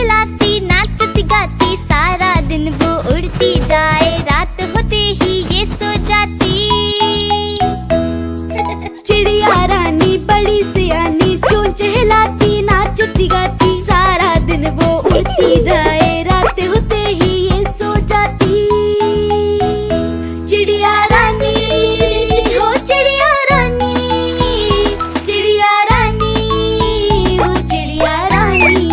चहलाती नाचती गाती, सारा दिन वो उड़ती जाए, रात होते ही ये सो जाती। चिड़िया रानी बड़ी सियानी, चूं चहलाती नाचती गाती, सारा दिन वो उड़ती जाए, रात होते ही ये सो जाती। चिड़िया रानी हो चिड़िया रानी, चिड़िया रानी हो चिड़िया रानी।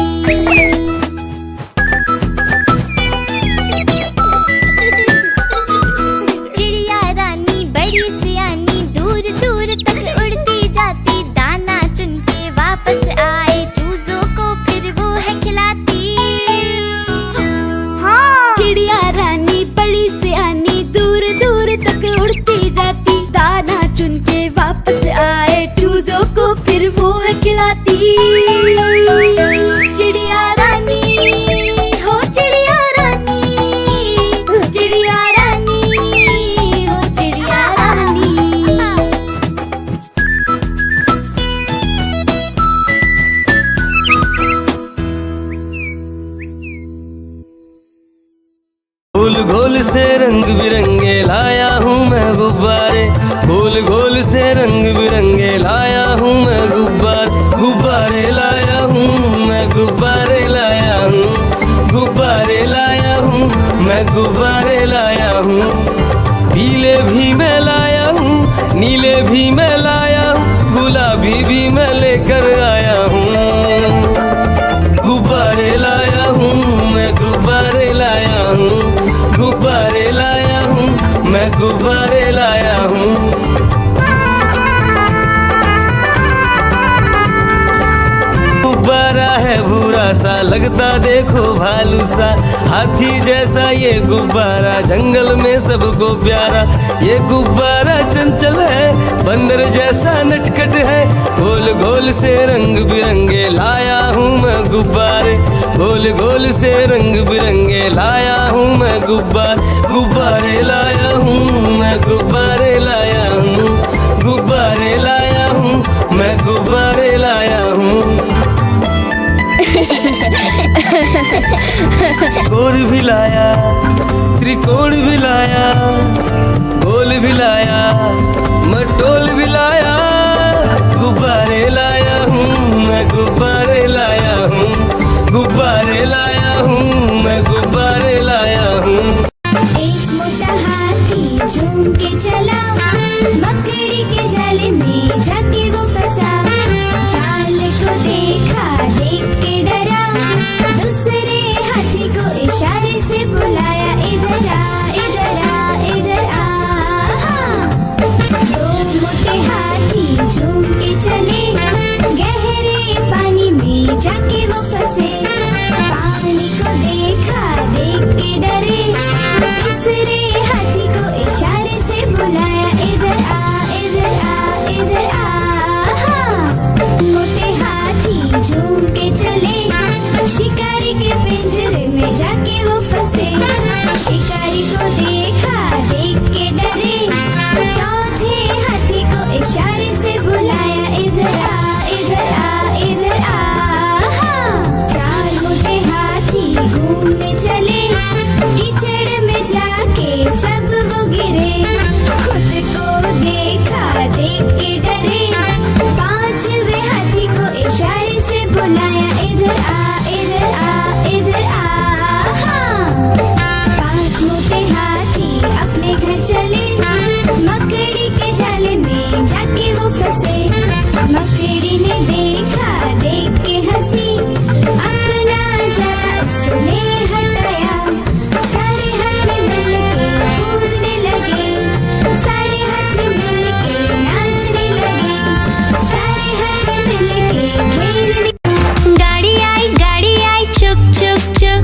चिड़िया रानी बड़ी सियानी, दूर दूर तक उड़ती जाती, दाना चुन के वापस आए, चूजों को फिर वो है खिलाती। हाँ। चिड़िया रानी बड़ी सियानी, दूर दूर तक उड़ती जाती, दाना चुन के वापस आए, चूजों को फिर वो है खिलाती। चिड़िया रानी हो चिड़िया रानी, चिड़िया रानी हो चिड़िया रानी। गोल गोल से रंग बिरंगे लाया हूँ मैं गुब्बारे, गोल गोल से रंग बिरंगे लाया हूँ मैं गुब्बारे लाया हूँ मैं, गुब्बारे लाया हूँ, गुब्बारे लाया हूँ मैं, गुब्बारे लाया हूँ। पीले भी मैं लाया हूँ, नीले भी मैं लाया हूँ, गुलाबी भी मैं लेकर आया हूँ। गुब्बारे लाया हूँ मैं, गुब्बारे लाया हूँ, गुब्बारे लाया हूँ मैं, गुब्बारे लाया हूँ। गुब्बारा है भूरा सा, लगता देखो भालू सा, हाथी जैसा ये गुब्बारा, जंगल में सबको प्यारा। ये गुब्बारा चंचल है, बंदर जैसा नटखट है, गोल गोल से रंग बिरंगे लाया हूँ मैं गुब्बारे, गोल गोल से रंग बिरंगे लाया हूँ मैं गुब्बारे लाया हूँ मैं, गुब्बारे लाया हूँ, गुब्बारे लाया हूँ मैं, गुब्बारे लाया हूँ। गोल भी लाया, त्रिकोण भी लाया, गोल भी लाया, मटोल भी लाया, गुब्बारे लाया हूँ मैं, गुब्बारे लाया हूँ, गुब्बारे लाया हूँ मैं, गुब्बारे लाया हूँ। एक मोटा हाथी झूम के चला, मकड़ी के जाल में जाके वो फंसा, जाल को देखा देख के डरा, दूसरे हाथी को इशारे से बुलाया, इधर आ इधर आ इधर आ। दो मोटे हाथी झूम के चले, गहरे पानी में जाके वो फंसे, पानी को देखा देख के डरे, तीसरे हाथी को इशारे से बुलाया, इधर आ इधर आ इधर आ। मोटे हाथी झूम के चले, शिकारी के पिंजरे में जाके वो फंसे, शिकारी को देखा देख के डरे, चौथे हाथी को इशारे से बुलाया, इधर आ इधर आ इधर आ। चार मोटे हाथी घूमने चले, कीचड़ में जाके सब वो गिरे, खुद को देखा देख के डरे, पांचवे हाथी को इशारे से बुलाया, इधर आ इधर आ इधर आ। पांच मोटे हाथी अपने घर चले, मकड़ी के जाल में जाके वो फंसे, मकड़ी ने देखा देख के हंसी, अपना जाल उसने हटाया, सारे हाथी मिलके कूदने लगे, सारे हाथी मिलके नाचने लगे, सारे हाथी मिलके खेलने। गाड़ी आई चुक चुक चुक,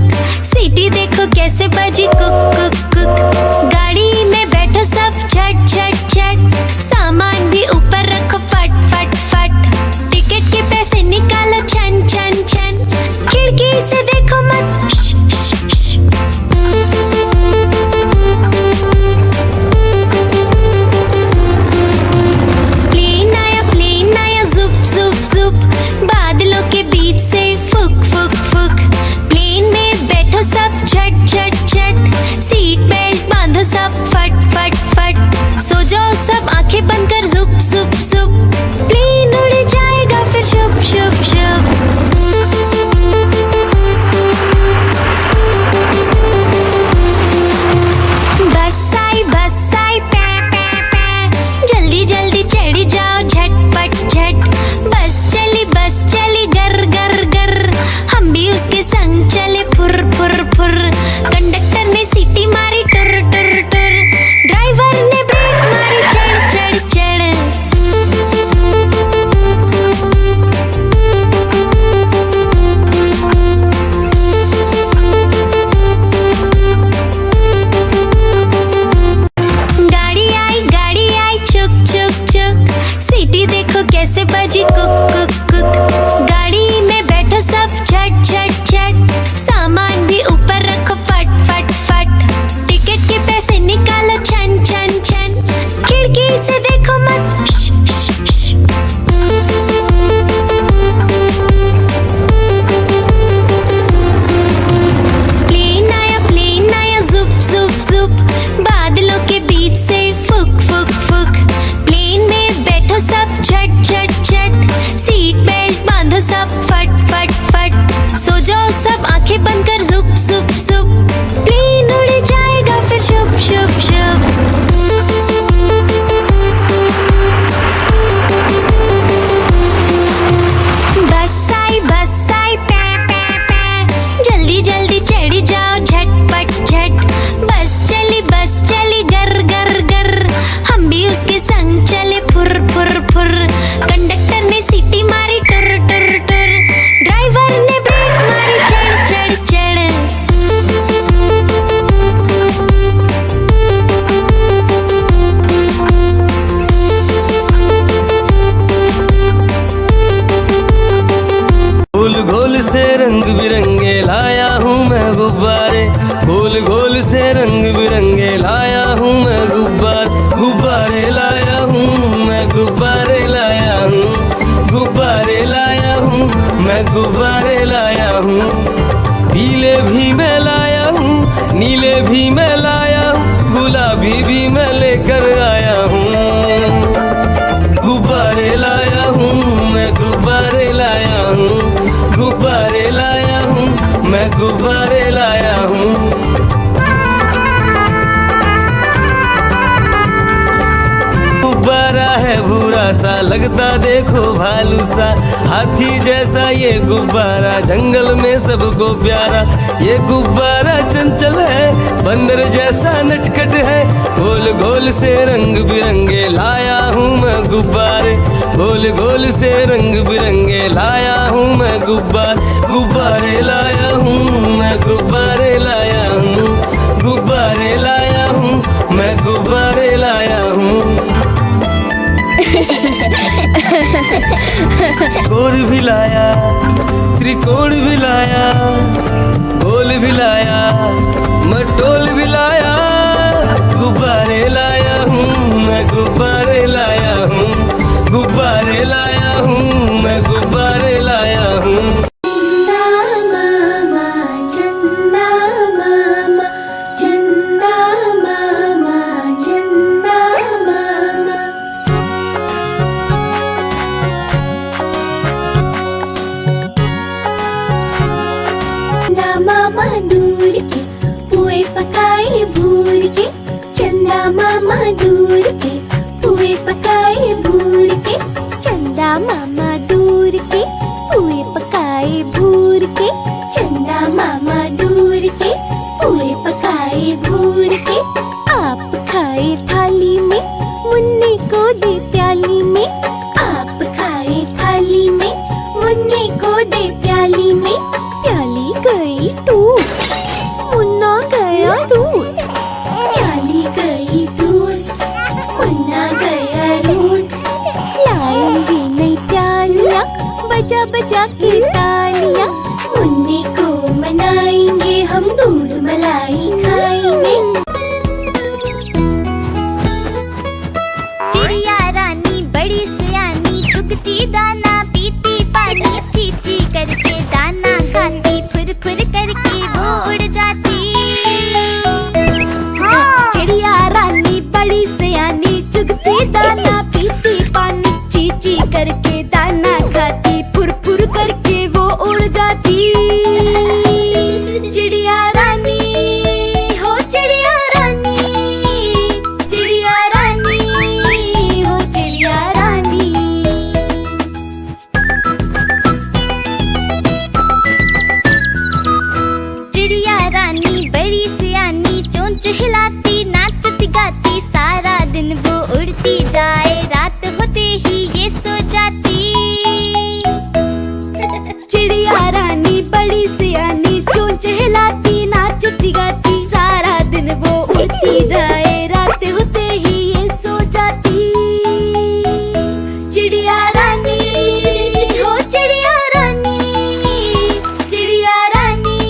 सीटी देखो कैसे बजी कुक कुक कुक, गाड़ी में बैठो सब झट झट झट, सामान भी ऊपर रखो फट फट फट, टिकट के पैसे निकालो छन छन छन, खिड़की से देखो मत श, श, श। प्लेन आया जुप जुप जुप, बादलों के बीच से फुक फुक फुक, प्लेन सुप सुप, प्लेन उड़ जाएगा फिर शुप शुप शुप। बस आई पे पे पे, जल्दी जल्दी चढ़ जाओ झटपट झट। बस चली गर गर गर, हम भी उसके संग चले फुर फुर फुर। कंडक्टर ने सीटी मारी टुर टुर टुर, ड्राइवर ने ब्रेक मारी चढ़ चढ़ चढ़। गोल गोल से रंग बिरंगे लाया हूँ मैं गुब्बारे, गोल गोल से रंग बिरंगे लाया हूँ मैं गुब्बारे लाया हूँ मैं, गुब्बारे लाया हूँ, गुब्बारे लाया हूँ मैं, गुब्बारे लाया हूँ। पीले भी मैं लाया हूँ, नीले भी मैं लाया हूँ, गुलाबी भी मैं लेकर आया हूँ। गुब्बारे लाया हूँ मैं, गुब्बारे लाया हूँ, गुब्बारे लाया हूँ मैं, गुब्बारे लाया हूँ। गुब्बारा है भूरा सा, लगता देखो भालू सा, हाथी जैसा ये गुब्बारा, जंगल में सबको प्यारा। ये गुब्बारा चंचल है, बंदर जैसा नटखट है, गोल गोल से रंग बिरंगे लाया हूँ मैं गुब्बारे, गोल गोल से रंग बिरंगे लाया हूँ मैं गुब्बारे लाया हूँ मैं, गुब्बारे लाया हूँ, गुब्बारे लाया हूँ मैं, गुब्बारे लाया हूँ। गोल भी लाया, त्रिकोण भी लाया, गोल भी लाया, मटोल भी लाया, गुब्बारे लाया हूँ मैं, गुब्बारे लाया हूँ, गुब्बारे लाया हूँ मैं, गुब्बारे लाया हूँ। मामा दूर के पुए पकाए भूर के, चंदा मामा दूर के पुए पकाए भूर के, चंदा मामा दूर के पुए पकाए भूर के, चंदा मामा दूर के पुए पकाए भूर के। आप खाए थाली में, मुन्ने को दे प्याली में, आप खाए थाली में, मुन्ने को दे प्याली में। प्याली गई टूट, मुन्ना गया रूट, प्याली गई टूट, मुन्ना गया रूट। लाएंगे नई प्यालियाँ, बजा बजा के तालियाँ, मुन्ने को मनाएंगे हम, दूध मलाई खाएंगे। चिड़िया रानी बड़ी सियानी, चुगती दाना पीती पानी, चीची करके दाना खाती, फुर फुर करके वो उड़ जाती। चिड़िया रानी बड़ी सियानी, चुगती दाना पीती पानी, चीची करके दाना खाती, फुर फुर करके वो उड़ जाती। चिड़िया रानी हो चिड़िया रानी, चिड़िया रानी हो चिड़िया रानी। चिड़िया रानी बड़ी सियानी, चोंच हिलाती नाचती गाती, सारा दिन वो उड़ती जाए, रात होते ही ये सो जाती। चिड़िया रानी बड़ी सियानी, चोंच हिलाती नाचती गाती, सारा दिन वो उड़ती जाए, रात होते ही ये सो जाती। चिड़िया रानी हो चिड़िया रानी, चिड़िया रानी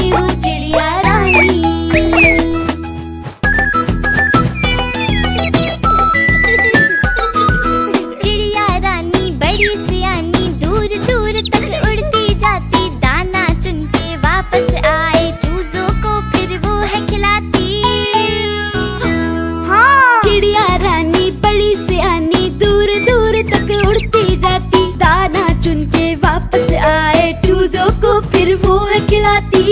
हो चिड़िया रानी। चिड़िया रानी बड़ी सियानी, दूर दूर तक उड़ती जाती, दाना चुन के वापस आए, चूजों को फिर वो है खिलाती। चिड़िया रानी बड़ी सियानी, दूर दूर तक उड़ती जाती, दाना चुन के वापस आए, चूजों को फिर वो है खिलाती।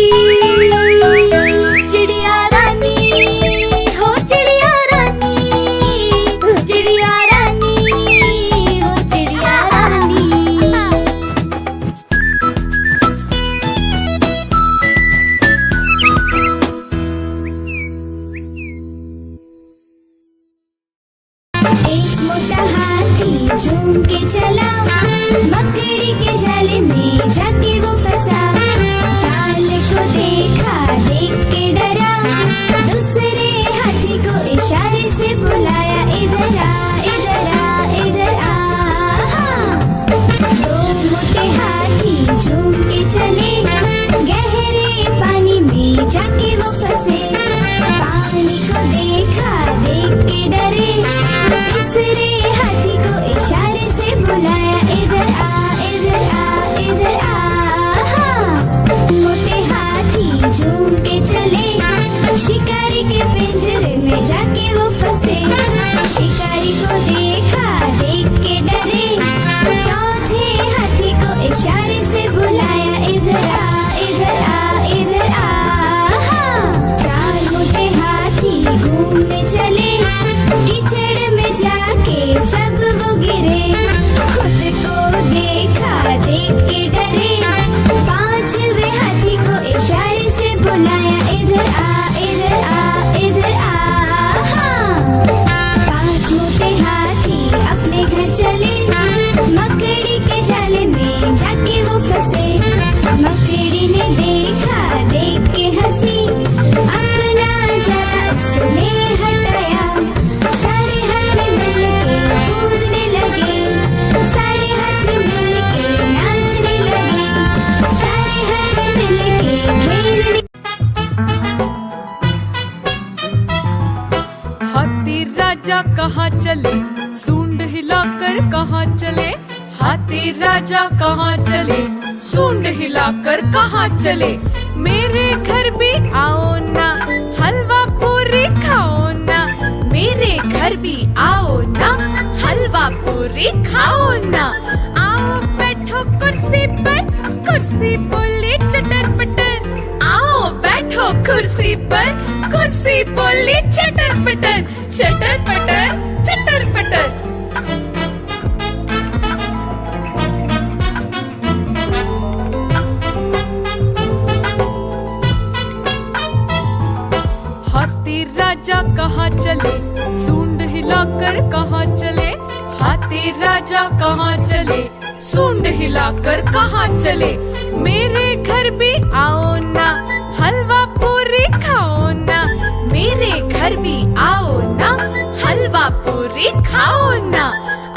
राजा कहाँ चले, सूंड हिलाकर कहाँ चले। हाथी राजा कहाँ चले, सूंड हिलाकर कहाँ चले। मेरे घर भी आओ ना, हलवा पूरी खाओ ना। मेरे घर भी आओ ना, हलवा पूरी खाओ ना। आओ बैठो कुर्सी पर, कुर्सी बोले चटर पटर। आओ बैठो कुर्सी पर, कुर्सी बोले चटर पटर। चटर पटर चटर पटर। हाथी राजा कहाँ चले, सूंड हिलाकर कहाँ चले। हाथी राजा कहाँ चले, सूंड हिलाकर कहाँ चले। मेरे घर भी आओ ना, हलवा पूरी खाओ ना। मेरे घर भी आओ ना, हलवा पूरी खाओ ना।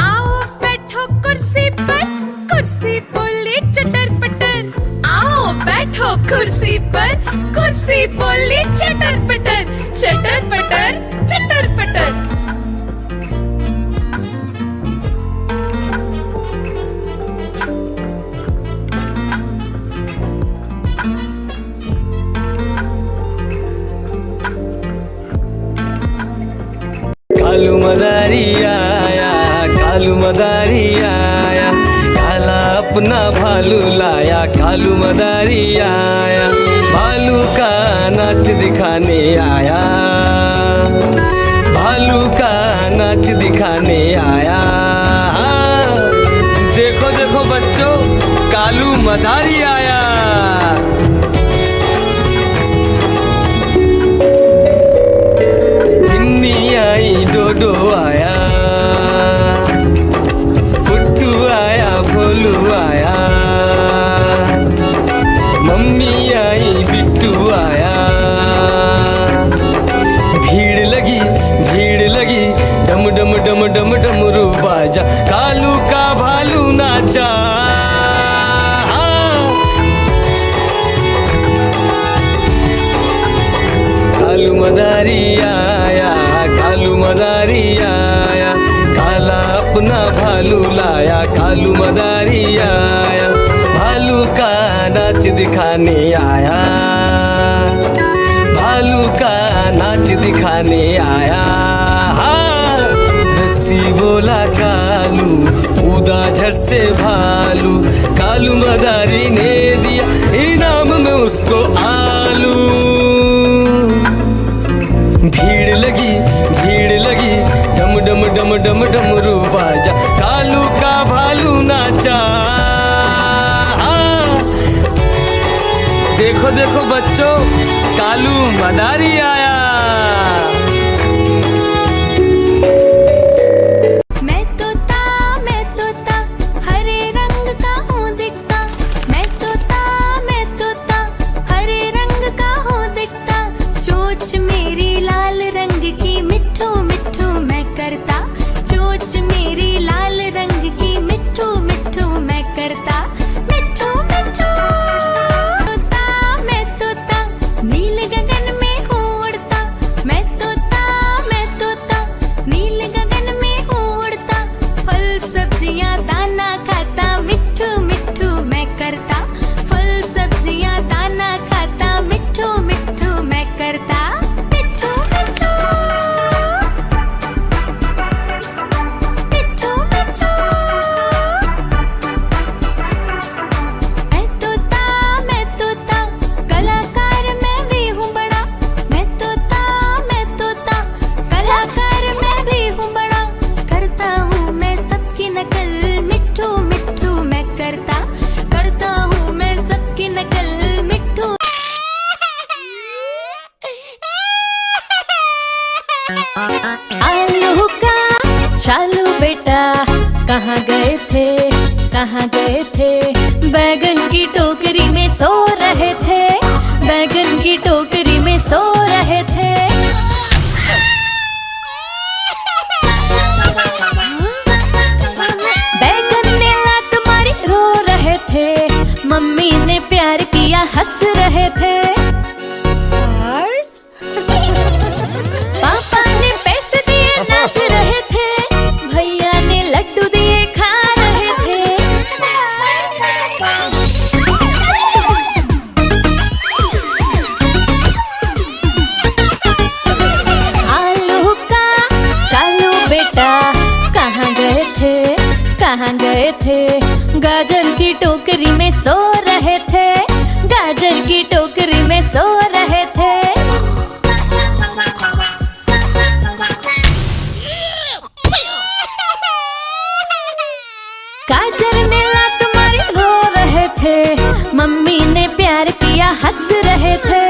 आओ बैठो कुर्सी पर, कुर्सी बोले चटर पटर। आओ बैठो कुर्सी पर, कुर्सी बोले चटर पटर। चटर पटर चटर पटर। कालू मदारी आया, कालू मदारी आया। काला अपना भालू लाया, कालू मदारी आया। भालू का नाच दिखाने आया, भालू का नाच दिखाने आया। देखो देखो बच्चों, कालू मदारी आया। गिन्नी आई, डोडो आया, गुड्डू आया, भोलू आया। मम्मी आई, बिट्टू आया। भीड़ लगी, भीड़ लगी, डम डम डम डम डमरू बाजा। कालू का भालू नाचा। कालू मदारी आया, कालू मदारी आया। काला अपना भालू लाया, कालू मदारी आया। भालू का नाच दिखाने आया, भालू का नाच दिखाने आया। रस्सी बोला कालू, कूदा झट से भालू। कालू मदारी ने दिया इनाम में उसको आलू। भीड़ लगी, भीड़ लगी, डम डम डम डम डमरू बाजा। कालू का भालू नाचा। देखो देखो बच्चों, कालू मदारी आया। मैं तोता हरे रंग का हूँ दिखता। मैं तोता हरे रंग का हूँ दिखता। चोंच मेरी लाल रंग की, मिट्ठू मिट्ठू मैं करता। चोंच मेरी लाल रंग की, मिट्ठू मिट्ठू मैं करता। मिट्ठू मिट्ठू मैं तोता, नील गगन में हूँ उड़ता। मैं तोता नील गगन में हूँ उड़ता। फल सब्जियाँ दाना खाता, मिट्ठू मिट्ठू मैं करता। फल सब्जियाँ दाना खाता, मिट्ठू मिट्ठू मैं करता। मिट्ठू मिट्ठू मिट्ठू मिट्ठू। मैं तोता कलाकार मैं भी हूँ बड़ा। मैं तोता कलाकार मैं भी हूँ बड़ा। करता हूँ मैं सबकी नकल, मिट्ठू मिट्ठू मैं करता। करता हूँ मैं सबकी नकल, मिट्ठू। आलू का चालू बेटा, कहाँ गए थे, कहाँ गए थे। बैगन की टोकरी में सो रहे थे, बैगन की टोकरी में सो रहे थे। बैगन ने लात मारी, रो रहे थे। मम्मी ने प्यार किया, हंस रहे थे। पापा ने पैसे दिए, नाच की टोकरी में सो रहे थे, गाजर की टोकरी में सो रहे थे। गाजर ने लात मारी रो रहे थे, मम्मी ने प्यार किया हंस रहे थे।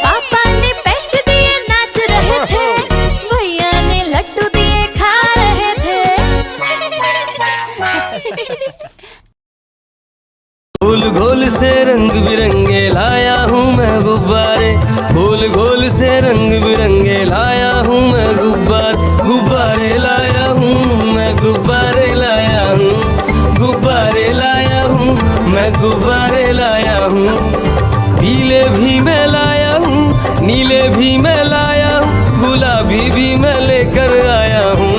पापा ने पैसे दिए नाच रहे थे, भैया ने लड्डू दिए खा रहे थे। गोल गोल से रंग बिरंगे लाया हूँ मैं गुब्बारे, गोल गोल से रंग बिरंगे लाया हूँ मैं गुब्बारे लाया हूँ मैं, गुब्बारे लाया हूँ, गुब्बारे लाया हूँ मैं, गुब्बारे लाया हूँ। पीले भी मैं लाया हूँ, नीले भी मैं लाया हूँ, गुलाबी भी मैं लेकर आया हूँ।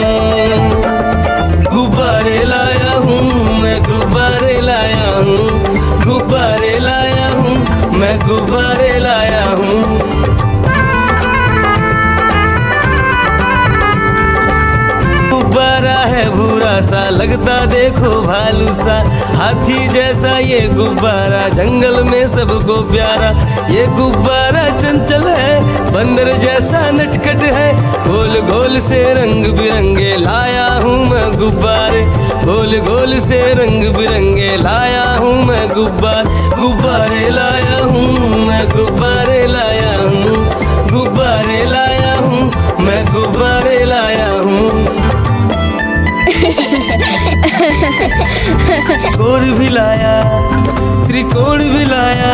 गुब्बारे लाया हूँ मैं, गुब्बारे लाया हूँ, गुब्बारे लाया हूँ मैं, गुब्बारे लाया हूँ। गुब्बारा है भूरा सा, लगता देखो भालू सा, हाथी जैसा ये गुब्बारा, जंगल में सबको प्यारा। ये गुब्बारा चंचल है, बंदर जैसा नटखट है, गोल गोल से रंग बिरंगे लाया हूँ मैं गुब्बारे, गोल गोल से रंग बिरंगे लाया हूँ मैं गुब्बारे लाया हूँ मैं, गुब्बारे लाया हूँ, गुब्बारे लाया हूँ मैं, गुब्बारे लाया हूँ। गोल भी लाया, त्रिकोण भी लाया,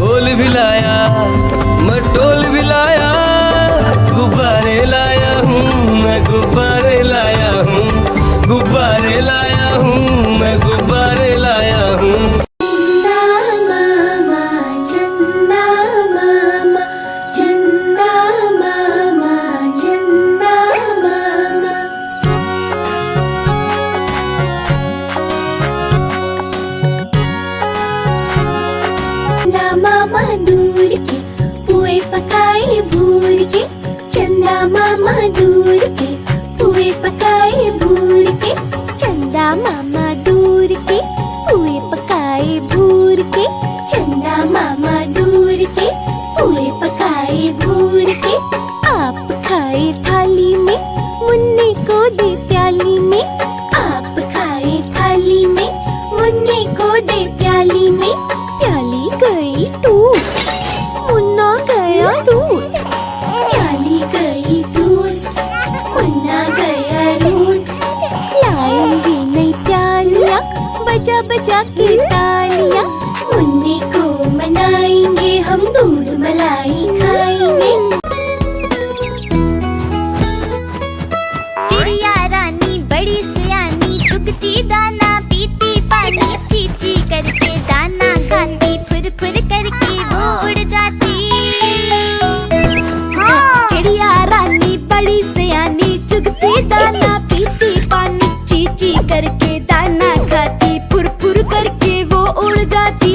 गोल भी लाया, मटोल भी लाया, गुब्बारे लाया हूँ मैं, गुब्बारे लाया हूँ, गुब्बारे लाया हूँ मैं, गुब्बारे लाया हूँ। मामा दूर के पुए पकाए भूर के, चंदा मामा दूर के पुए पकाए भूर के, चंदा मामा दूर के पुए पकाए भूर के, चंदा मामा दूर के पुए पकाए भूर के। आप खाए थाली में, मुन्ने को दे प्याली में, आप खाए थाली में, मुन्ने को दे प्याली में, प्याली गई टूट, मुन्ना गया रूट, प्याली गई टूट, मुन्ना गया रूट। लाएंगे नई प्यालियाँ, बजा बजा के तालियाँ, मुन्ने को मनाएंगे हम, दूध मलाई खाएंगे। चिड़िया रानी बड़ी सियानी, चुगती दाना पीती पानी, चीची करके दाना खाती, फुर फुर करके वो उड़ जाती। चिड़िया रानी बड़ी सियानी, चुगती दाना पीती पानी, चीची करके दाना खाती, फुर फुर करके वो उड़ जाती।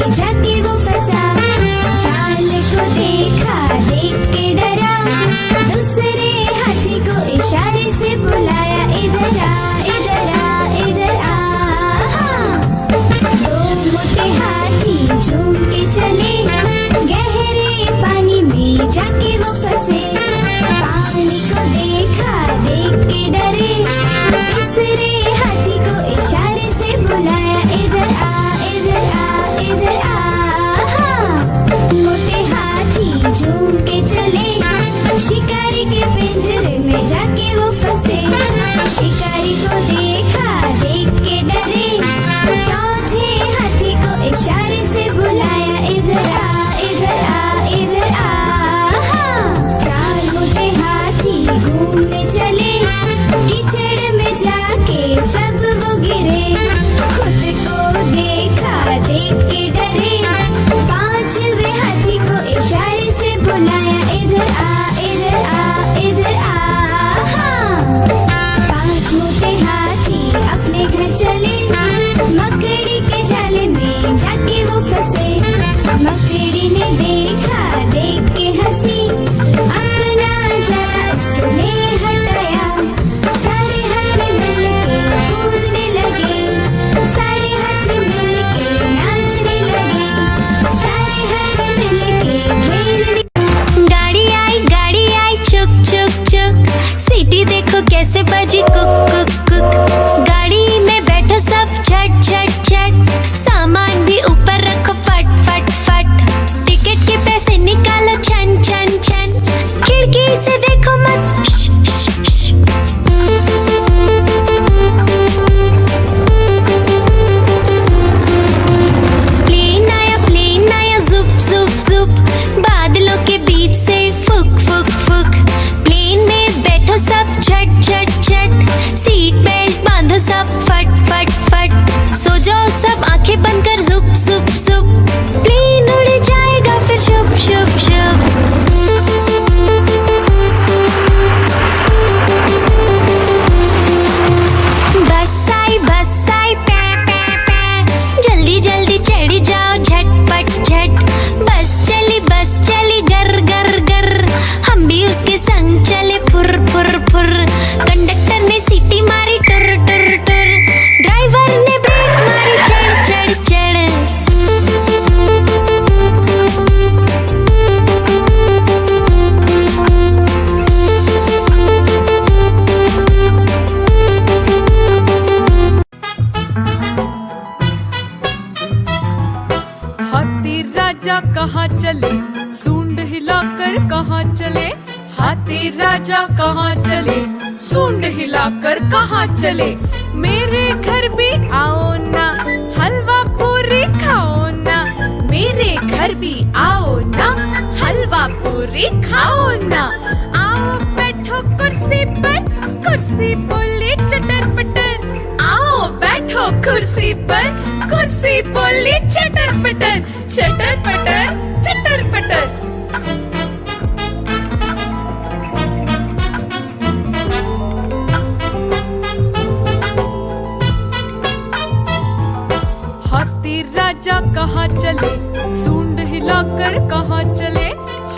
में जाके वो फंसा। चाल को देखा, देख के डरा, दूसरे हाथी को इशारे से बुलाया, इधर आ, इधर आ, इधर आ। दो मोटे हाथी झूम के चले, गहरे पानी में जाके वो फंसे। पानी को देखा, देख के डरे, तीसरे हाथी को इशारे से बुलाया, इधर आ, इधर आ, इधर आ। मोटे हाथी झूम के चले, शिकारी के पिंजरे में जाके वो फंसे। शिकारी को देखा, देख के डरे, चौथे हाथी को इशारे से बुलाया, इधर आ, इधर आ, इधर आ। चार मोटे हाथी घूमने चले, कीचड़ में जाके सब वो गिरे। खुद को देखा, देख के डरे, पांचवे हाथी को इशारे से बुलाया, इधर आ, इधर आ, इधर आ। पांच मोटे हाथी अपने घर चले, मकड़ी के जाले में जाके वो फंसे। मकड़ी ने देखा, देख के हंसी, अपना जाला उसने हटाया। सारे हाथी मिलके कूदने लगे, सारे हाथी मिलके नाचने लगे, सारे हाथी मिलके खेलने। गाड़ी आई चुक चुक चुक, सीटी देखो कैसे बजी कुक कुक कुक। गाड़ी में बैठो सब झट झट झट, सामान भी ऊपर रखो फट फट फट। टिकट के पैसे निकालो छन छन छन, खिड़की से देखो मत श, श, श। प्लेन आया जुप जुप जुप, बादलों के बीच से फुक फुक फुक। प्लेन में बैठो सब झट झट झट, सीट बेल्ट बांधो सब फट फट फट। सो जाओ सब आंखें बंद कर जुप जुप जुप, प्लेन उड़ जाएगा फिर शुभ शुभ शुभ। बस आई पे पे पे, जल्दी जल्दी चढ़ी जाओ झटपट झट। बस चली गर गर गर, हम भी उसके संग चले फुर फुर फुर। कंडक्टर ने सीटी मारी टुर टुर टुर, ड्राइवर ने ब्रेक मारी चढ़ चढ़ चढ़। हाथी राजा कहाँ चले, सूंड हिलाकर कहाँ चले। हाथी राजा कहाँ चले, सूंड हिलाकर कहाँ चले। मेरे घर भी आओ ना, हलवा पूरी खाओ ना। मेरे घर भी आओ ना, हलवा पूरी खाओ ना। आओ बैठो कुर्सी पर, कुर्सी बोली चटर पटर। आओ बैठो कुर्सी पर, कुर्सी बोली चटर पटर, चटर पटर, चटर पटर। हाथी राजा कहाँ चले, सूंड हिलाकर कहाँ चले।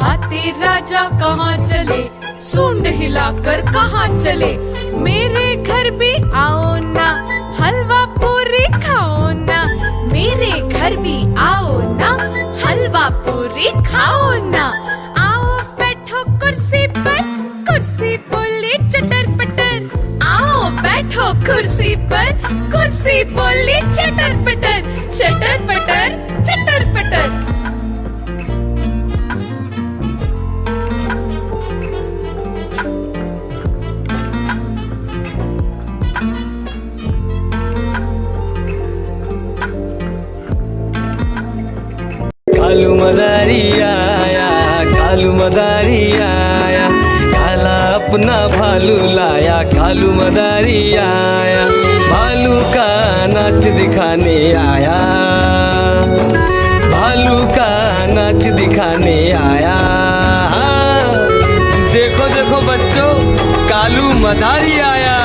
हाथी राजा कहाँ चले, सूंड हिलाकर कहाँ चले। मेरे घर भी आओ ना, हलवा पूरी खाओ ना। मेरे घर भी आओ ना, हलवा पूरी खाओ ना। आओ बैठो कुर्सी पर, कुर्सी बोली चटर पटर। आओ बैठो कुर्सी पर, कुर्सी बोली चटर पटर, चटर पटर, चटर पटर। कालू मदारी आया, कालू मदारी आया, काला अपना भालू लाया। कालू मदारी आया, भालू का नाच दिखाने आया, भालू का नाच दिखाने आया। देखो देखो बच्चों, कालू मदारी आया।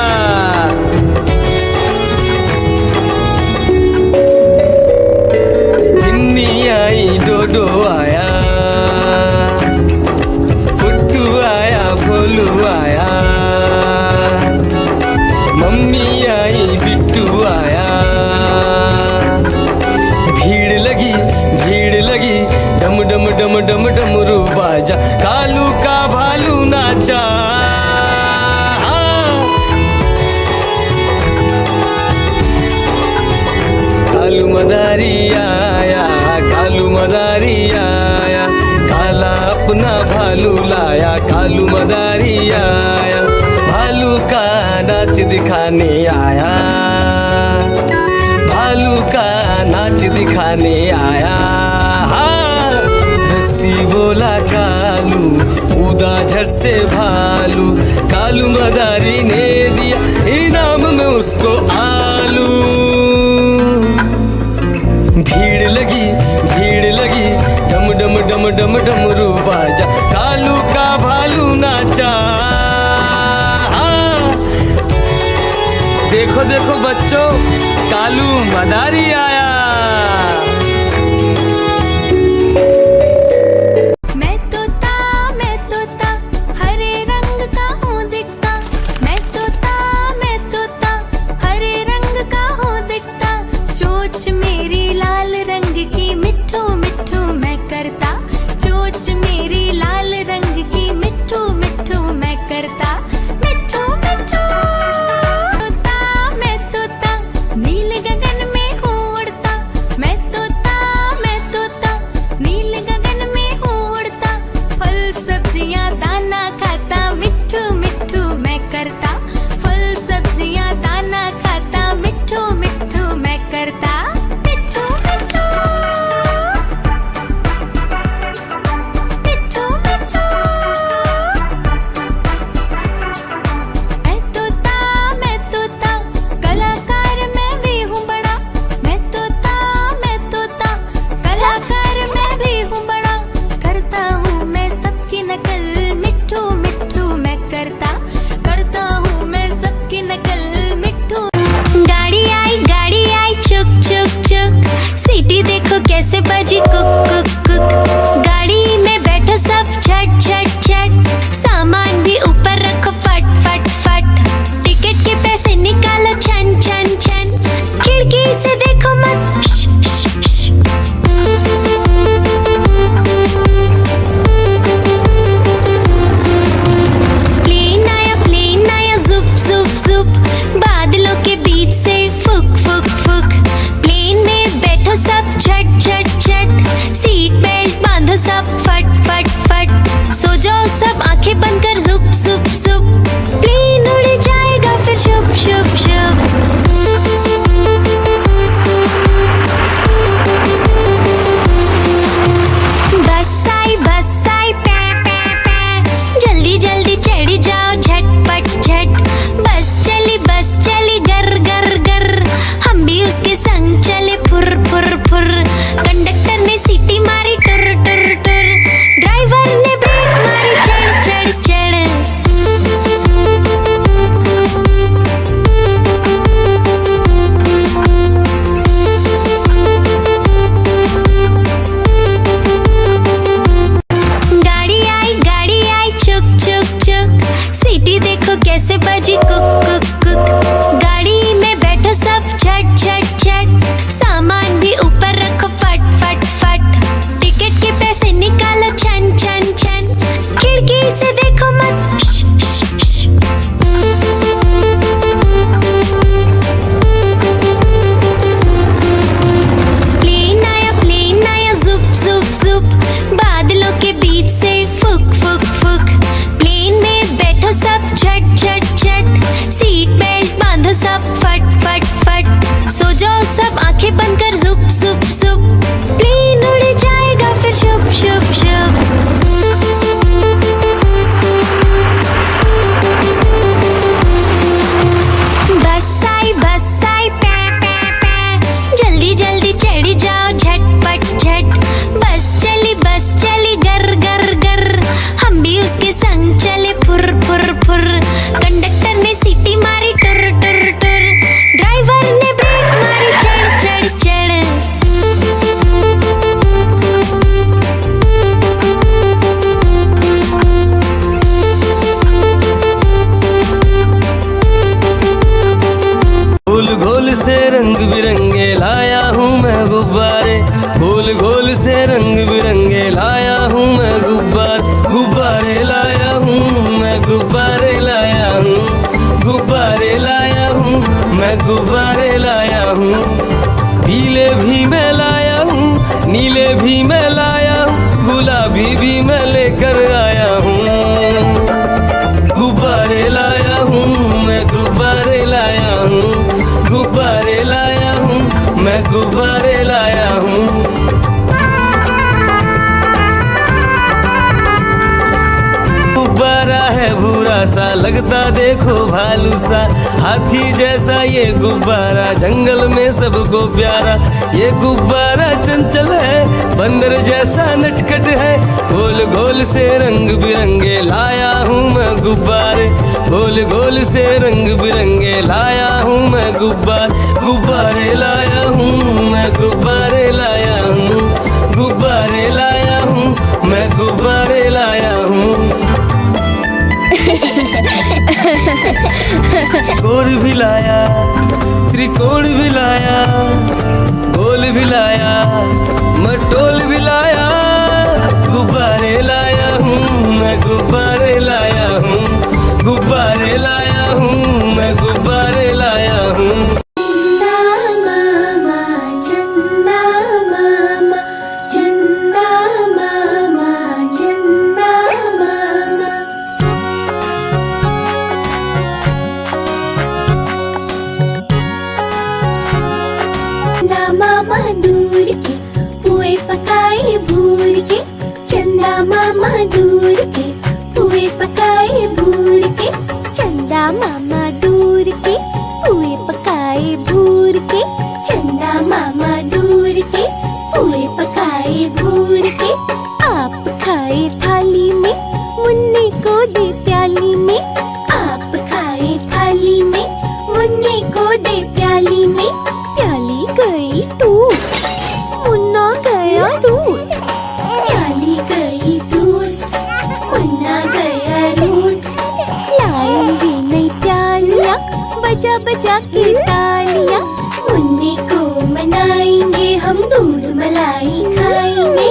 ना भालू लाया, कालू मदारी आया, भालू का नाच दिखाने आया, भालू का नाच दिखाने आया। हाँ, रस्सी बोला कालू, कूदा झट से भालू, कालू मदारी ने दिया इनाम में उसको आलू। भीड़ लगी डम डम डम डम डमरू बाजा, कालू का भालू नाचा। देखो देखो बच्चों, कालू मदारी आया। मैं तोता हरे रंग का हूँ दिखता, मैं तोता हरे रंग का हूँ दिखता, चोंच मेरी लाल रंग की मिट्ठू मिट्ठू मैं करता, चोंच मेरी लाल रंग की मिट्ठू मिट्ठू मैं करता, मिट्ठू मिट्ठू। तोता मैं तोता नील गगन में हूँ उड़ता, मैं तोता नील गगन में हूँ उड़ता, फल सब्जियाँ दाना खाता, मिट्ठू मिट्ठू मैं करता, फल सब्जियाँ दाना खाता, मिट्ठू मिट्ठू मैं करता, मिट्ठू मिट्ठू मिट्ठू मिट्ठू। मैं तोता कलाकार मैं भी हूँ बड़ा, मैं तोता कलाकार मैं भी हूँ बड़ा, करता हूँ मैं सबकी नकल, मिट्ठू मिट्ठू मैं करता हूँ मैं सबकी नकल, मिट्ठू। गाड़ी आई चुक चुक चुक, सीटी देखो कैसे बजी कुक कुक कुक, गाड़ी में बैठो सब झट झट झट, सामान भी ऊपर रखो फट फट फट, टिकट के पैसे निकालो छन छन छन, खिड़की से देखो मत श्श, श्श, श्श। प्लेन आया जुप जुप जुप, बादलों के बीच से फुक फुक फुक, प्लेन में बैठो सब झट झट झट, सीट बेल्ट बांधो सब फट फट फट, सो जाओ सब आंखें बंद कर जुप जुप जुप, प्लेन उड़ जाएगा फिर शुभ शुभ शुभ। बस आई पै पै पै, जल्दी जल्दी चढ़ी जाओ झटपट झट, बस चली गर गर गर, हम भी उसके संग चले फुर फुर फुर, कंडक्टर ने सीटी मारी टुर टुर टुर, ड्राइवर ने ब्रेक मारी चढ़ चढ़ चढ़। गाड़ी आई चुक चुक चुक, सीटी देखो कैसे बजी कुक कुक कुक, गाड़ी में बैठो सब झट झट झट, सामान भी ऊपर रखो फट फट फट, टिकट के पैसे निकालो छन छन छन, खिड़की से देखो मत श्श, श्श, श्श। प्लेन आया जुप जुप जुप, बादलों के बीच से फुक फुक फुक, प्लेन में बैठो सब झट झट झट, सीट बेल्ट बांधो सब फट फट फट, सो जाओ सब आंखें बंद कर जुप जुप जुप, प्लेन उड़ जाएगा फिर शुभ शुभ शुभ। बस आई पै पै पै, जल्दी जल्दी चढ़ी जाओ झटपट झट, बस चली गर गर गर, हम भी उसके संग चले फुर फुर फुर, कंडक्टर ने सीटी मारी टुर टुर टुर, ड्राइवर ने ब्रेक मारी चढ़ चढ़ चढ़। घोल घोल से रंग बिरंगे लाया हूँ मैं गुब्बारे, घोल घोल से रंग बिरंगे लाया हूँ मैं गुब्बारे लाया हूँ मैं, गुब्बारे लाया हूँ, गुब्बारे लाया हूँ मैं, गुब्बारे लाया हूँ, पीले भी मैं लाया हूँ, नीले भी मैं लाया हूँ, गुलाबी भी मैं लेकर आया हूँ। गुब्बारे लाया हूँ मैं, गुब्बारे लाया हूँ, गुब्बारे लाया हूँ मैं, गुब्बारे लाया हूँ। गुब्बारा है भूरा सा, लगता देखो भालू सा, हाथी जैसा ये गुब्बारा, जंगल में सबको प्यारा। ये गुब्बारा चंचल है, बंदर जैसा नटखट है, गोल गोल से रंग बिरंगे लाया हूँ मैं गुब्बारे, गोल गोल से रंग बिरंगे लाया हूँ मैं गुब्बारे लाया हूँ मैं, गुब्बारे लाया हूँ, गुब्बारे लाया हूँ मैं, गुब्बारे लाया हूँ। गोल भी लाया, त्रिकोण भी लाया, गोल भी लाया, मटोल भी लाया, गुब्बारे लाया हूँ मैं, गुब्बारे लाया हूँ, गुब्बारे लाया हूँ मैं, गुब्बारे लाया हूँ। मामा दूर के पुए पकाए भूर के, चंदा मामा दूर के पुए पकाए भूर के, चंदा मामा दूर के पुए पकाए भूर के, चंदा मामा दूर के पुए पकाए भूर के। आप खाए थाली में, मुन्ने को दे प्याली में, आप खाए थाली में, मुन्ने को दे प्याली में, प्याली गई टूट, मुन्ना गया रूट, प्याली गई टूट, मुन्ना गया रूट। लाएंगे नई प्यालियाँ, बजा बजा के तालियाँ, मुन्ने को मनाएंगे हम, दूध मलाई खाएंगे।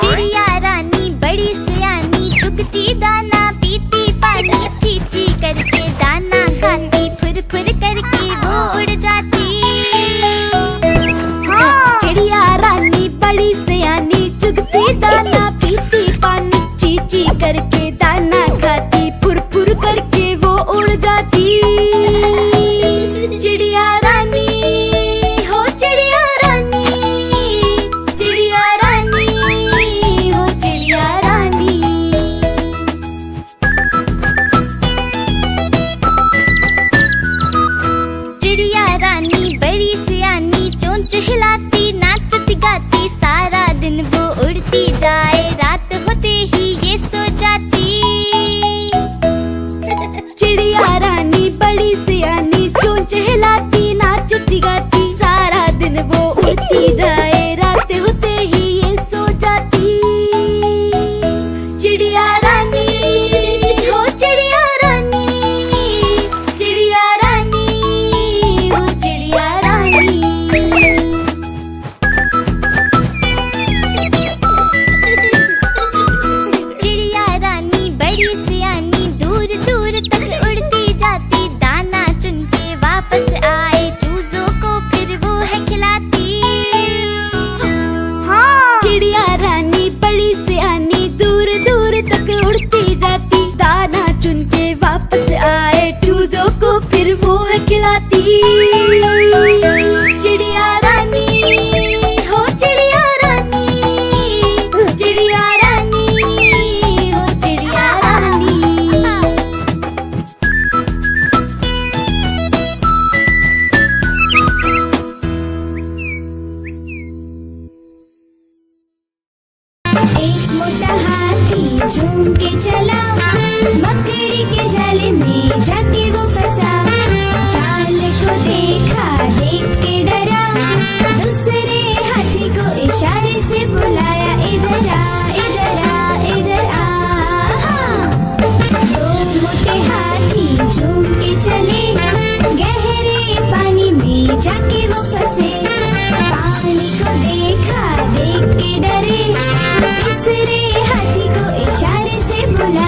चिड़िया रानी बड़ी सयानी, चुगती दाना पीती पानी, चीची करके दाना खाती, फुर फुर करके वो उड़ जाती। चिड़िया रानी बड़ी सयानी, चुगती दाना पीती पानी, चीची करके दाना खाती, फुर फुर करके वो उड़ जाती। चिड़िया रानी हो, चिड़िया रानी, चिड़िया रानी हो, चिड़िया रानी। चिड़िया रानी बड़ी सियानी, चोंच हिलाती, नाचती गाती, सारा दिन वो उड़ती जाए, रात होते ही ये सो जाती। चिड़िया रानी बड़ी सियानी, चोंच हिलाती, नाचती गाती, सारा दिन वो उड़ती जाए, रात होते ही ये सो जाती। चिड़िया रानी हो, चिड़िया रानी, चिड़िया रानी हो, चिड़िया रानी। चिड़िया रानी बड़ी सियानी, दूर दूर तक उड़ती जाती, दाना चुन के वापस आए, चूजों को फिर वो है खिलाती। चिड़िया रानी बड़ी सियानी, दूर दूर तक उड़ती जाती, दाना चुन के वापस आए, चूजों को फिर वो है खिलाती। चिड़िया रानी हो, चिड़िया रानी, चिड़िया रानी हो, चिड़िया रानी। एक मोटा हाथी झूम के चला, मकड़ी के जाले में जाके वो फंसा, जाल को देखा, देख के डरा, दूसरे हाथी को इशारे से बुलाया, इधर आ, इधर आ, इधर आ। दो मोटे हाथी झूम के चले, गहरे पानी में जाके वो फंसे, पानी को देखा, देख के डरे, तीसरे हाथी को इशारे से बुलाया,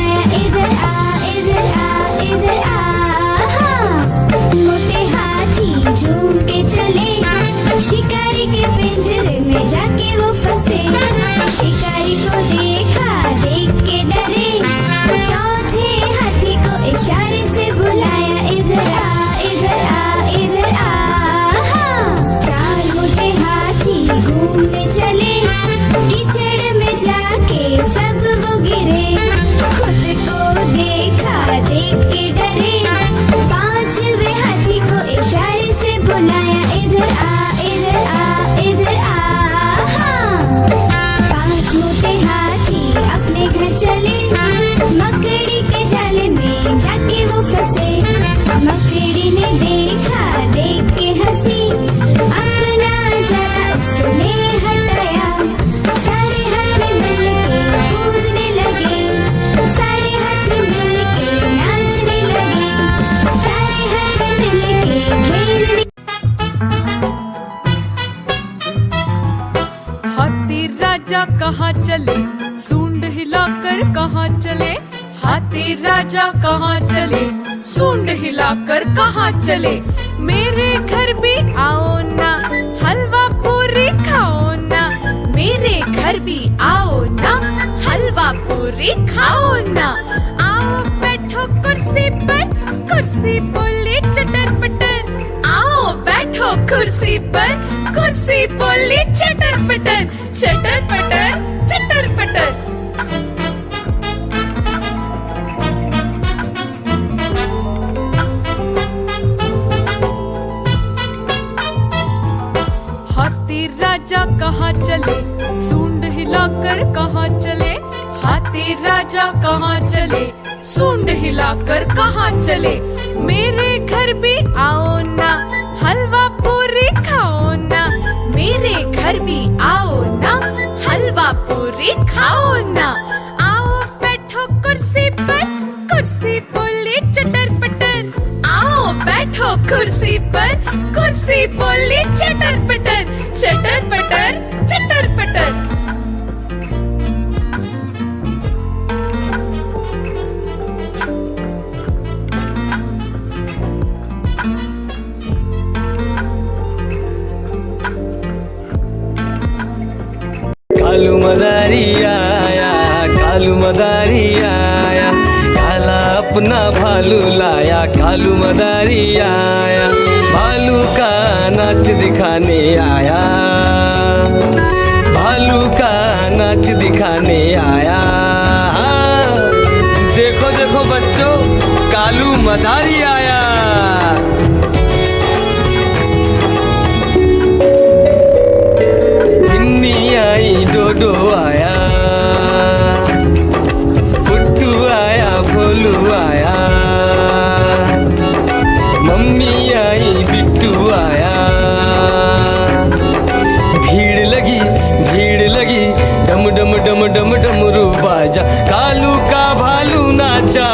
राजा कहाँ चले, सूंड हिलाकर कहाँ चले। हाथी राजा कहाँ चले, सूंड हिलाकर कहाँ चले। मेरे घर भी आओ ना, हलवा पूरी खाओ ना। मेरे घर भी आओ ना, हलवा पूरी खाओ ना। आओ बैठो कुर्सी पर, कुर्सी बोली चटर पटर। आओ बैठो कुर्सी पर, कुर्सी बोली चटर पटर। चटर पटर चटर पटर। हाथी राजा कहाँ चले, सूंड हिलाकर कहाँ चले। हाथी राजा कहाँ चले, सूंड हिलाकर कहाँ चले। मेरे घर भी आओ ना, हलवा पूरी खाओ ना। मेरे घर भी आओ ना, हलवा पूरी खाओ ना। आओ बैठो कुर्सी पर, कुर्सी बोली चटर पटर। आओ बैठो कुर्सी पर, कुर्सी बोली चटर पटर। चटर पटर चटर पटर। कालू मदारी आया, कालू मदारी आया। काला अपना भालू लाया, कालू मदारी आया। भालू का नाच दिखाने आया, भालू का नाच दिखाने आया। देखो देखो बच्चों, कालू मदारी आया। बिन्नी आई, डोडो आया, गुड्डू आया, भोलू आया। मम्मी आई, बिट्टू आया। भीड़ लगी, भीड़ लगी, डम डम डम डम डमरू बाजा। कालू का भालू नाचा।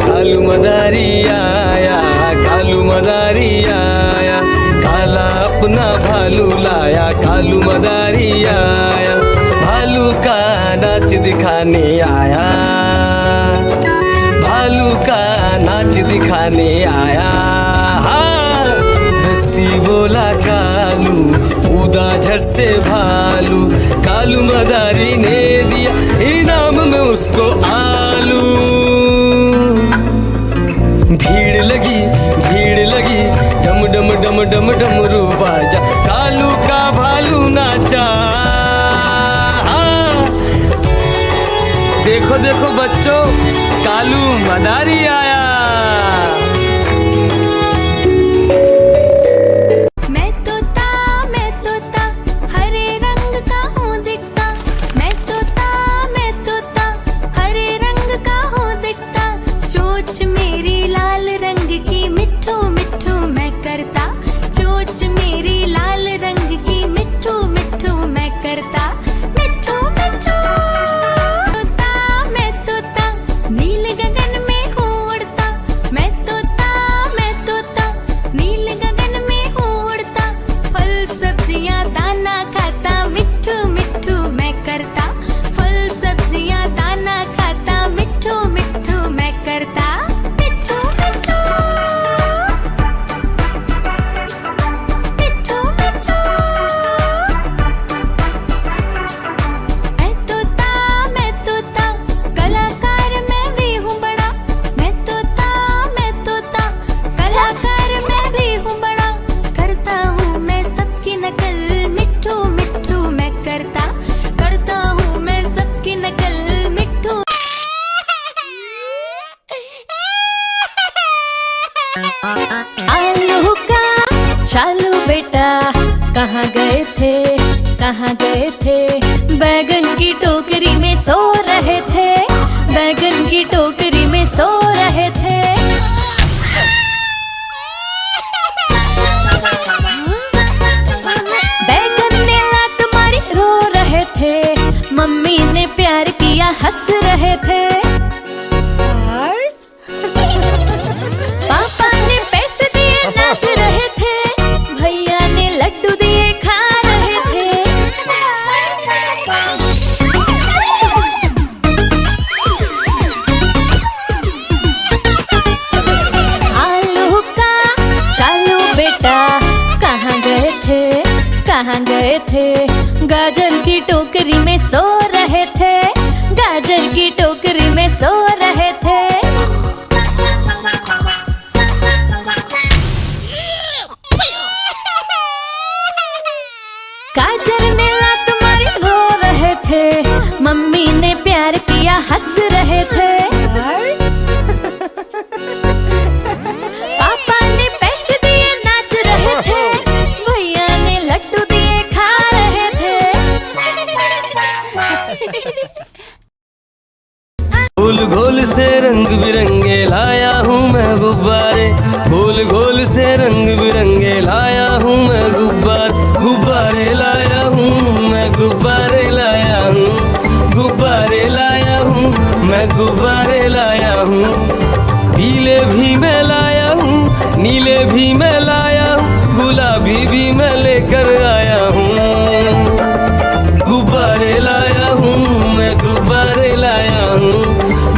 कालू मदारी आया, कालू मदारी आया। काला अपना भालू लाया, कालू मदारी आया। भालू का नाच दिखाने आया, भालू का नाच दिखाने आया। रस्सी बोला कालू, कूदा झट से भालू। कालू मदारी ने दिया इनाम में उसको आलू। भीड़ लगी, भीड़ लगी, डम डम डम डम डमरू बाजा। कालू का भालू नाचा। देखो देखो बच्चों, कालू मदारी आया। मैं तोता हरे रंग का हूँ दिखता। मैं तोता हरे रंग का हूँ दिखता। चोंच मेरी लाल रंग की, मिट्ठू मिट्ठू मैं करता। चोंच मेरी लाल रंग की, मिट्ठू मिट्ठू मैं करता। मिट्ठू मिट्ठू। मैं तोता नील गगन में हूँ उड़ता। मैं तोता नील गगन में हूँ उड़ता। फल सब्जियाँ दाना खाता, मिट्ठू मिट्ठू मैं करता। फल सब्जियाँ दाना खाता, मिट्ठू मिट्ठू मैं करता। मिट्ठू मिट्ठू। मिट्ठू मिट्ठू। मैं तोता कलाकार मैं भी हूँ बड़ा। मैं तोता कलाकार मैं भी हूँ बड़ा। करता हूँ मैं सबकी नकल, मिट्ठू मिट्ठू मैं करता। करता हूँ मैं सबकी नकल, मिट्ठू। आलू का चालू बेटा कहाँ गए थे, कहाँ गए थे। बैगन की टोकरी में सो रहे थे। बैगन की टोकरी में सो रहे थे। बैगन ने लात मारी, रो रहे थे। मम्मी ने प्यार किया, हंस रहे थे। पापा ने पैसे दिए, नाच थे, गाजर की टोकरी में सो रहे थे, गाजर की टोकरी में सो रहे थे। गाजर ने लात मारी रो रहे थे, मम्मी ने प्यार किया हंस रहे थे। पापा ने पैसे दिए नाच रहे थे, भैया ने लड्डू दिए खा रहे थे। गोल गोल से रंग बिरंगे लाया हूँ मैं गुब्बारे, गोल गोल से रंग बिरंगे लाया हूँ मैं गुब्बारे लाया हूँ मैं, गुब्बारे लाया हूँ, गुब्बारे लाया हूँ मैं, गुब्बारे लाया हूँ। पीले भी मैं लाया हूँ, नीले भी मैं लाया हूँ, गुलाबी भी मैं लेकर आया हूँ। गुब्बारे लाया हूँ मैं, गुब्बारे लाया हूँ,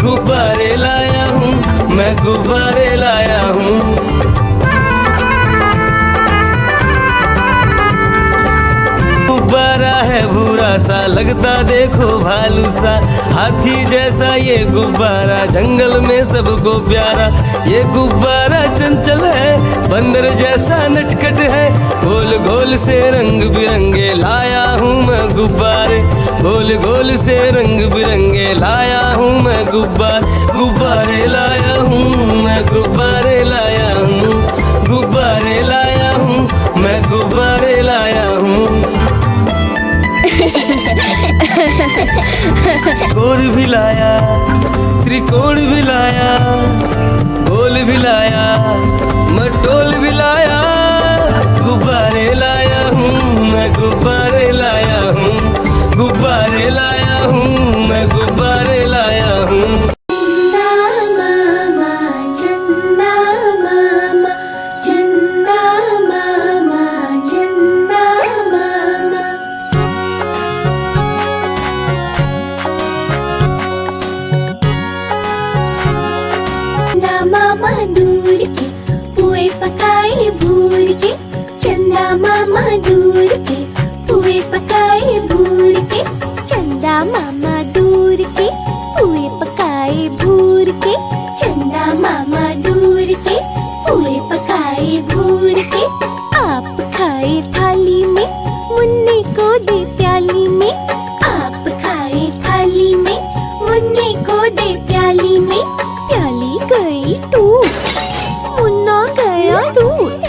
गुब्बारे लाया हूँ मैं, गुब्बारे लाया हूँ। गुब्बारा है भूरा सा लगता देखो भालू सा, हाथी जैसा ये गुब्बारा जंगल में सबको प्यारा। ये गुब्बारा चंचल है, बंदर जैसा नटखट है, गोल गोल से रंग बिरंगे लाया हूँ मैं गुब्बारे, गोल गोल से रंग बिरंगे लाया हूँ मैं गुब्बारे लाया हूँ मैं, गुब्बारे लाया हूँ, गुब्बारे लाया हूँ मैं, गुब्बारे लाया हूँ। गोल भी लाया, त्रिकोण भी लाया, गोल भी लाया, मटोल भी लाया, गुब्बारे लाया हूँ मैं, गुब्बारे लाया हूँ, गुब्बारे लाया हूँ मैं, गुब्बारे लाया हूँ। मामा दूर के पुए पकाए भूर के, चंदा मामा दूर के पुए पकाए भूर के, चंदा मामा दूर के पुए पकाए भूर के, चंदा मामा दूर के पुए पकाए भूर के। आप खाए थाली में, मुन्ने को दे प्याली में, आप खाए थाली में, मुन्ने को दे प्याली में। प्याली गई टूट, मुन्ना गया रूट,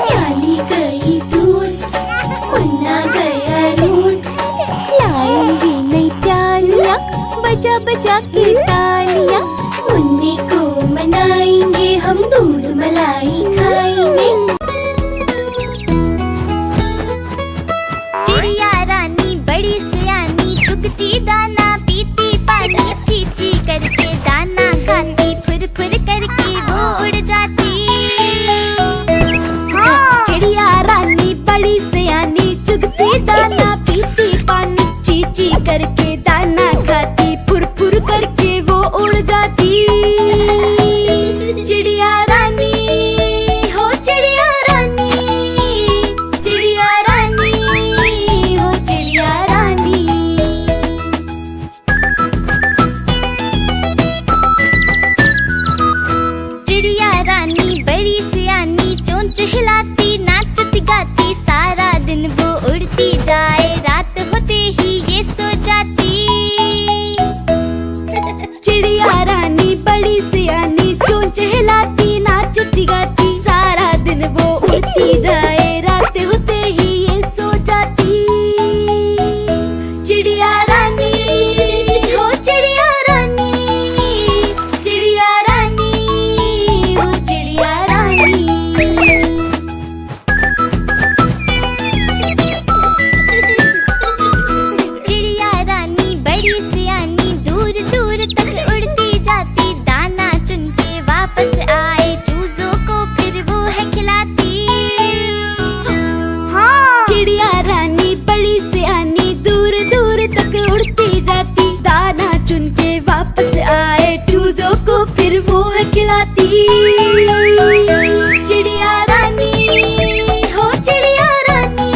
प्याली गई टूट, मुन्ना गया रूट। लाएंगे नई प्यालियाँ, बजा बजा के तालियाँ, मुन्ने को मनाएंगे हम, दूध मलाई खाएंगे। चिड़िया रानी बड़ी सियानी, चुगती दाना पीती पानी, चींची करके दाना खाती, फुर फुर करके वो उड़ जाती। चिड़िया रानी बड़ी सियानी, चुगती दाना पीती पानी, चींची करके दाना खाती, फुर फुर करके वो उड़ जाती। चिड़िया रानी हो चिड़िया रानी, चिड़िया रानी हो चिड़िया रानी। चिड़िया रानी बड़ी सियानी, चोंच हिलाती नाचती गाती, सारा दिन वो उड़ती जाए, रात होते ही ये सो जाती। चिड़िया रानी बड़ी सियानी, चोंच हिलाती नाचती गाती, सारा दिन वो उड़ती जाए, रात होते ही ये सो जाती। चिड़िया रानी हो चिड़िया रानी, चिड़िया रानी हो चिड़िया रानी। चिड़िया रानी बड़ी सियानी, दूर दूर तक उड़ती जाती, दाना चुन के वापस आए, चूजों को फिर वो है खिलाती। चिड़िया रानी बड़ी सियानी, दूर दूर तक उड़ती जाती, दाना चुन के वापस आए, चूजों को फिर वो है खिलाती। चिड़िया रानी हो चिड़िया रानी,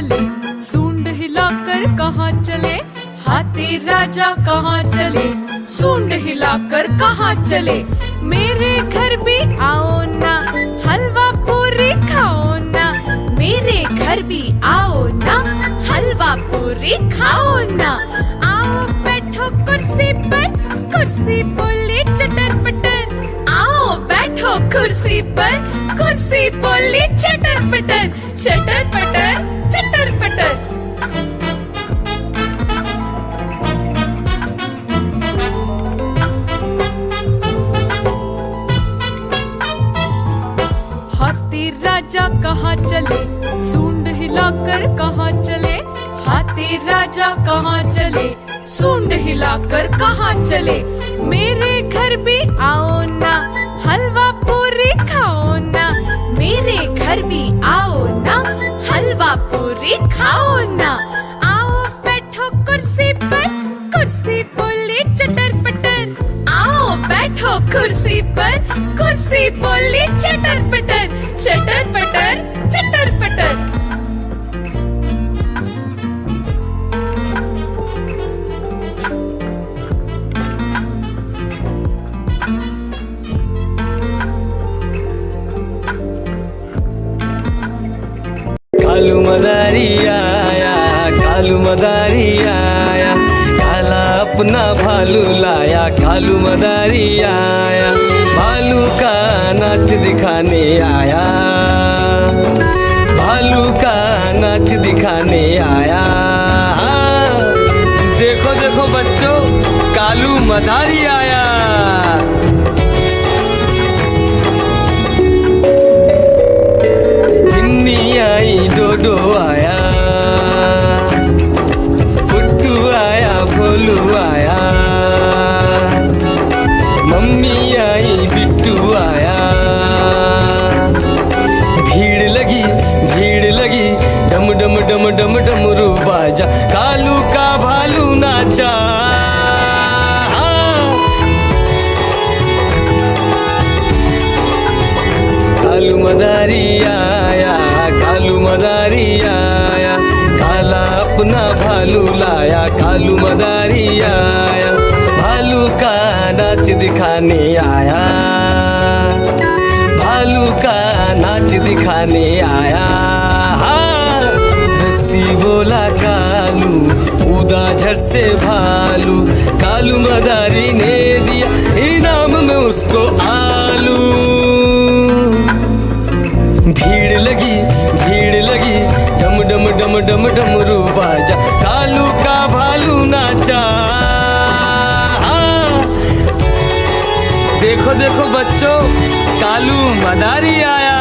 चले, सूंड हिलाकर कहाँ चले, हाथी राजा कहाँ चले, सूंड हिलाकर कहाँ चले, मेरे घर भी आओ ना, हलवा पूरी खाओ ना, मेरे घर भी आओ ना, हलवा पूरी खाओ ना, आओ बैठो कुर्सी पर, कुर्सी बोले चटर पटर, आओ बैठो कुर्सी पर, कुर्सी बोली चटर पटर, चटर पटर, चटर पटर। हाथी राजा कहाँ चले, सूंड हिलाकर कहाँ चले, हाथी राजा कहाँ चले, सूंड हिलाकर कहाँ चले, मेरे घर भी आओ ना, हलवा पूरी खाओ ना, मेरे घर भी आओ ना, हलवा पूरी खाओ ना, आओ बैठो कुर्सी पर, कुर्सी बोले चटर पटर, आओ बैठो कुर्सी पर, कुर्सी बोले चटर पटर, चटर पटर, चटर पटर। कालू मदारी आया, कालू मदारी आया, काला अपना भालू लाया, कालू मदारी आया, भालू का नाच दिखाने आया, भालू का नाच दिखाने आया। देखो देखो बच्चों, कालू मदारी आया। गिन्नी आई, डोडो आया, पुट्टू आया, भोलू आया, मम्मी आई, बिट्टू आया, भीड़ लगी, डम डम डम डम डमरू बाजा, कालू का भालू नाचा। कालू मदारी आया, कालू मदारी आया, काला अपना भालू लाया, कालू मदारी आया, भालू का नाच दिखाने आया, भालू का नाच दिखाने आया। रस्सी बोला कालू, कूदा झट से भालू, कालू मदारी ने दिया इनाम में उसको आलू। भीड़ लगी, डम डम डम डम डमरू बाजा, कालू का भालू नाचा। देखो देखो बच्चों, कालू मदारी आया।